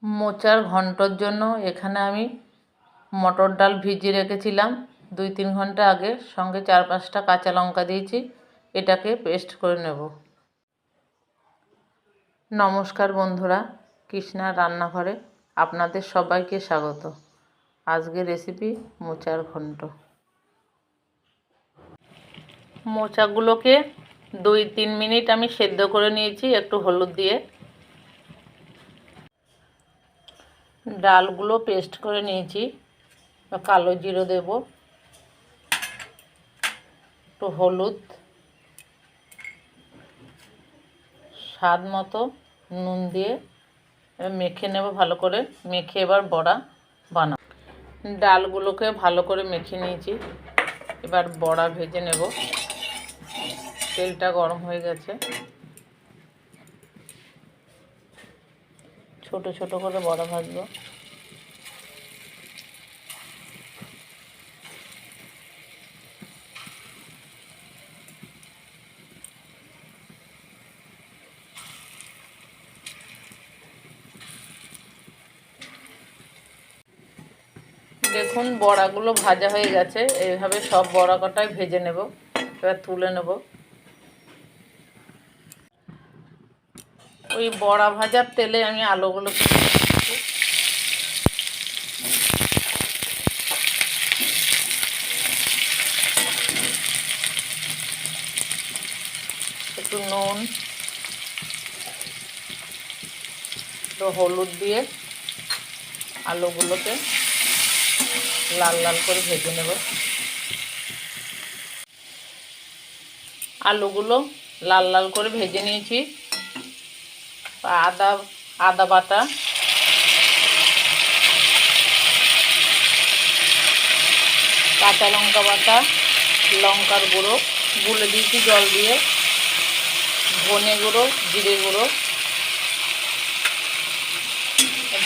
মোচার ঘন্টর জন্য এখানে আমি মটর ডাল ভিজিয়ে রেখেছিলাম 2-3 ঘন্টা আগে, সঙ্গে 4-5টা কাঁচা লঙ্কা দিয়েছি। এটাকে পেস্ট করে নেব। নমস্কার বন্ধুরা, কৃষ্ণার রান্নাঘরে আপনাদের সবাইকে স্বাগত। আজকের রেসিপি মোচার ঘন্ট। মোচাগুলোকে 2-3 মিনিট আমি সেদ্ধ করে নিয়েছি একটু হলুদ দিয়ে। ডালগুলো পেস্ট করে নিয়েছি। কালো জিরে দেব, একটু হলুদ, স্বাদ মতো নুন দিয়ে মেখে নেব ভালো করে। মেখে এবার বড়া বানাবো। ডালগুলোকে ভালো করে মেখে নিয়েছি, এবার বড়া ভেজে নেব। তেলটা গরম হয়ে গেছে, ছোট ছোট করে বড়া ভাজবো। দেখুন বড়াগুলো ভাজা হয়ে গেছে। এইভাবে সব বড়া কটাই ভেজে নেব। এবার তুলে নেব। ওই বড়া ভাজার তেলে আমি আলুগুলো একটু নুন, একটু হলুদ দিয়ে আলুগুলোকে লাল লাল করে ভেজে নেব। আলুগুলো লাল লাল করে ভেজে নিয়েছি। আদা বাটা, কাঁচা লঙ্কা বাটা, লঙ্কার গুঁড়ো গুলে দিয়েছি জল দিয়ে, ধনে গুঁড়ো, জিরে গুঁড়ো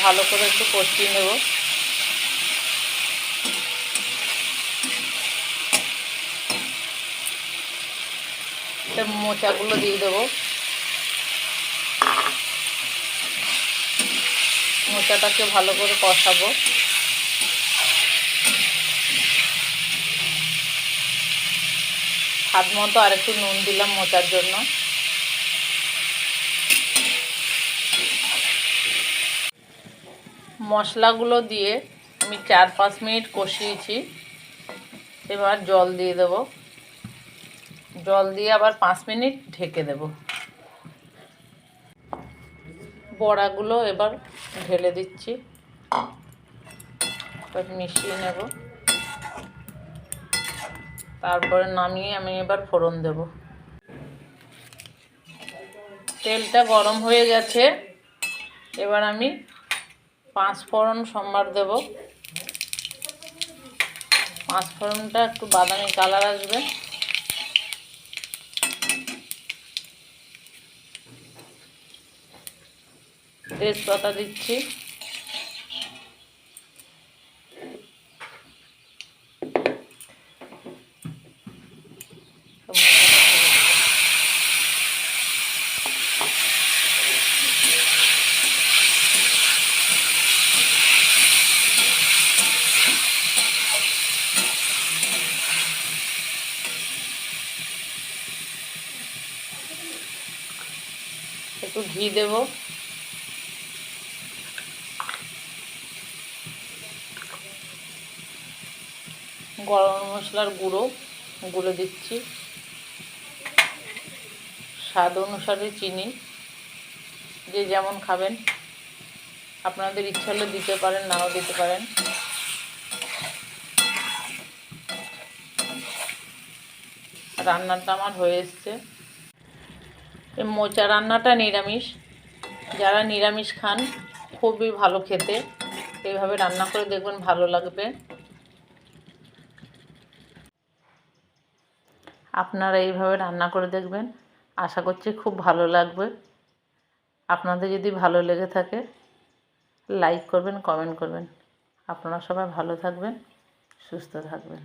ভালো করে একটু কষিয়ে নেব। মোচাগুলো দিয়ে দেবো। মোচাটাকে ভালো করে কষাবো। স্বাদ মতো আর একটু নুন দিলাম মোচার জন্য। মশলাগুলো দিয়ে আমি 4-5 মিনিট কষিয়েছি। এবার জল দিয়ে দেব। জল দিয়ে আবার 5 মিনিট ঢেকে দেব। বড়াগুলো এবার ঢেলে দিচ্ছি, এবার মিশিয়ে নেব। তারপরে নামিয়ে আমি এবার ফোড়ন দেব। তেলটা গরম হয়ে গেছে, এবার আমি 5 ফোড়ন সম্বার দেব। 5 ফোড়নটা একটু বাদামি কালার আসবে। তেজপাতা দিচ্ছি, একটু ঘি দেব। গরম মশলার গুঁড়ো গুলে দিচ্ছি, স্বাদ অনুসারে চিনি, যে যেমন খাবেন আপনাদের ইচ্ছা হলে দিতে পারেন, নাও দিতে পারেন। রান্নাটা আমার হয়ে এসছে। এই মোচা রান্নাটা নিরামিষ, যারা নিরামিষ খান খুবই ভালো খেতে। এইভাবে রান্না করে দেখবেন, ভালো লাগবে। আপনারা এইভাবে রান্না করে দেখবেন, আশা করছি খুব ভালো লাগবে। আপনাদের যদি ভালো লেগে থাকে লাইক করবেন, কমেন্ট করবেন। আপনারা সবাই ভালো থাকবেন, সুস্থ থাকবেন।